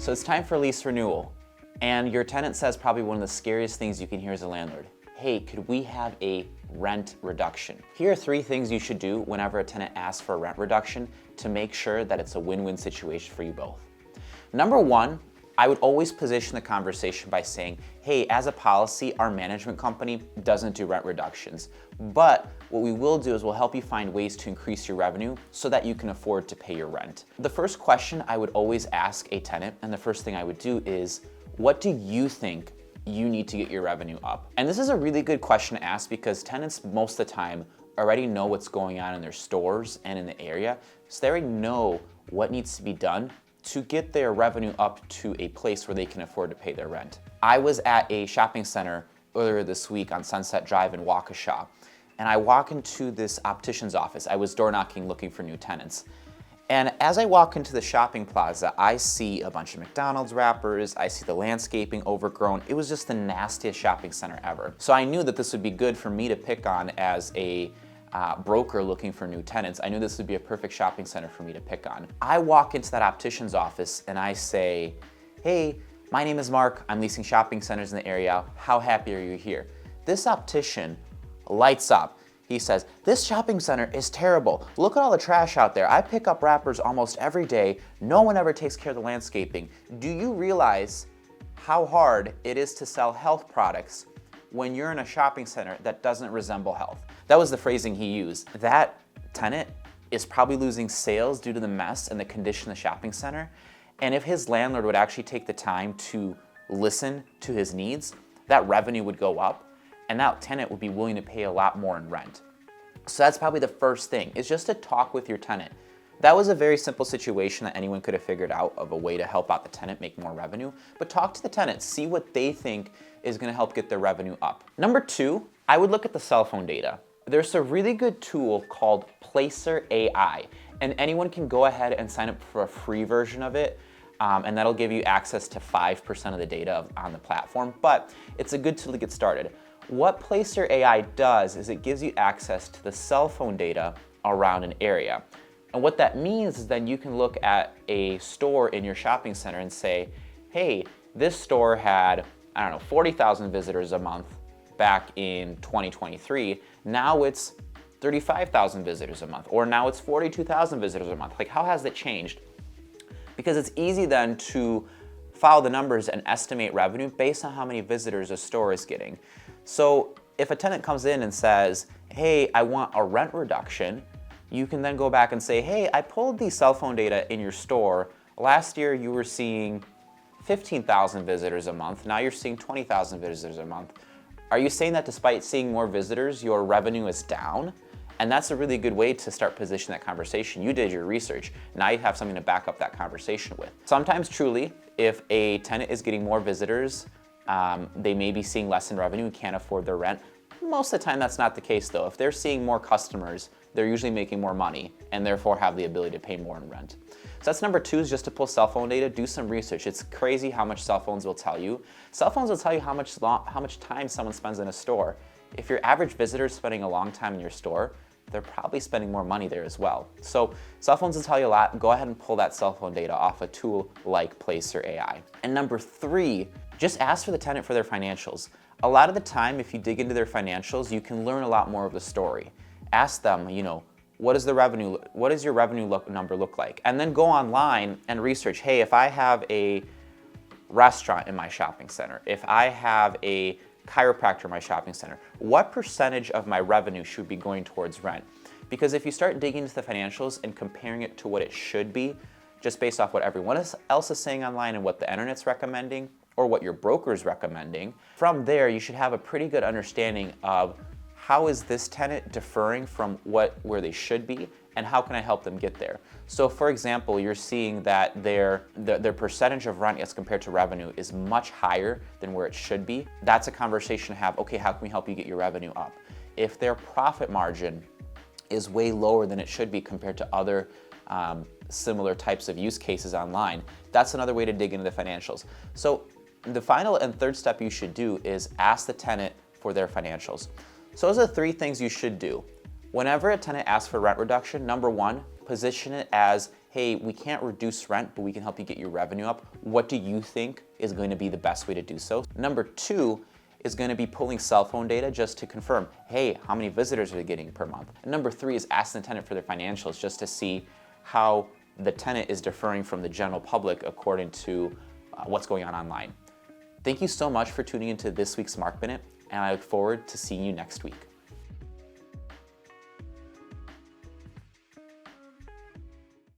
So it's time for lease renewal. And your tenant says probably one of the scariest things you can hear as a landlord. Hey, could we have a rent reduction? Here are 3 things you should do whenever a tenant asks for a rent reduction to make sure that it's a win-win situation for you both. Number 1, I would always position the conversation by saying, hey, as a policy, our management company doesn't do rent reductions, but what we will do is we'll help you find ways to increase your revenue so that you can afford to pay your rent. The first question I would always ask a tenant, and the first thing I would do is, what do you think you need to get your revenue up? And this is a really good question to ask because tenants most of the time already know what's going on in their stores and in the area, so they already know what needs to be done to get their revenue up to a place where they can afford to pay their rent. I was at a shopping center earlier this week on Sunset Drive in Waukesha, and I walk into this optician's office. I was door knocking looking for new tenants. And as I walk into the shopping plaza, I see a bunch of McDonald's wrappers, I see the landscaping overgrown. It was just the nastiest shopping center ever. So I knew that this would be good for me to pick on as a broker looking for new tenants. I knew this would be a perfect shopping center for me to pick on. I walk into that optician's office and I say, hey, my name is Mark. I'm leasing shopping centers in the area. How happy are you here? This optician lights up. He says, this shopping center is terrible. Look at all the trash out there. I pick up wrappers almost every day. No one ever takes care of the landscaping. Do you realize how hard it is to sell health products when you're in a shopping center that doesn't resemble health? That was the phrasing he used. That tenant is probably losing sales due to the mess and the condition of the shopping center. And if his landlord would actually take the time to listen to his needs, that revenue would go up and that tenant would be willing to pay a lot more in rent. So that's probably the first thing, is just to talk with your tenant. That was a very simple situation that anyone could have figured out of a way to help out the tenant make more revenue, but talk to the tenant, see what they think is gonna help get their revenue up. Number 2, I would look at the cell phone data. There's a really good tool called Placer.ai, and anyone can go ahead and sign up for a free version of it, and that'll give you access to 5% of the data on the platform, but it's a good tool to get started. What Placer.ai does is it gives you access to the cell phone data around an area. And what that means is then you can look at a store in your shopping center and say, hey, this store had, 40,000 visitors a month back in 2023. Now it's 35,000 visitors a month, or now it's 42,000 visitors a month. Like, how has that changed? Because it's easy then to follow the numbers and estimate revenue based on how many visitors a store is getting. So if a tenant comes in and says, hey, I want a rent reduction, you can then go back and say, hey, I pulled the cell phone data in your store. Last year you were seeing 15,000 visitors a month. Now you're seeing 20,000 visitors a month. Are you saying that despite seeing more visitors, your revenue is down? And that's a really good way to start positioning that conversation. You did your research. Now you have something to back up that conversation with. Sometimes truly, if a tenant is getting more visitors, they may be seeing less in revenue and can't afford their rent. Most of the time that's not the case though. If they're seeing more customers, they're usually making more money and therefore have the ability to pay more in rent. So that's number 2, is just to pull cell phone data, do some research. It's crazy how much cell phones will tell you. Cell phones will tell you how much time someone spends in a store. If your average visitor is spending a long time in your store, they're probably spending more money there as well. So cell phones will tell you a lot. Go ahead and pull that cell phone data off a tool like Placer.ai. And number 3, just ask for the tenant for their financials. A lot of the time, if you dig into their financials, you can learn a lot more of the story. Ask them, what does your revenue number look like? And then go online and research, hey, if I have a restaurant in my shopping center, if I have a chiropractor in my shopping center, what percentage of my revenue should be going towards rent? Because if you start digging into the financials and comparing it to what it should be, just based off what everyone else is saying online and what the internet's recommending, or what your broker is recommending, from there you should have a pretty good understanding of how is this tenant differing from where they should be, and how can I help them get there? So for example, you're seeing that their percentage of rent as compared to revenue is much higher than where it should be. That's a conversation to have. Okay, how can we help you get your revenue up? If their profit margin is way lower than it should be compared to other similar types of use cases online, that's another way to dig into the financials. So the final and third step you should do is ask the tenant for their financials. So those are the 3 things you should do. Whenever a tenant asks for rent reduction, number 1, position it as, hey, we can't reduce rent, but we can help you get your revenue up. What do you think is going to be the best way to do so? Number two is going to be pulling cell phone data just to confirm, hey, how many visitors are they getting per month? And number three is asking the tenant for their financials just to see how the tenant is differing from the general public according to what's going on online. Thank you so much for tuning into this week's Mark Minute, and I look forward to seeing you next week.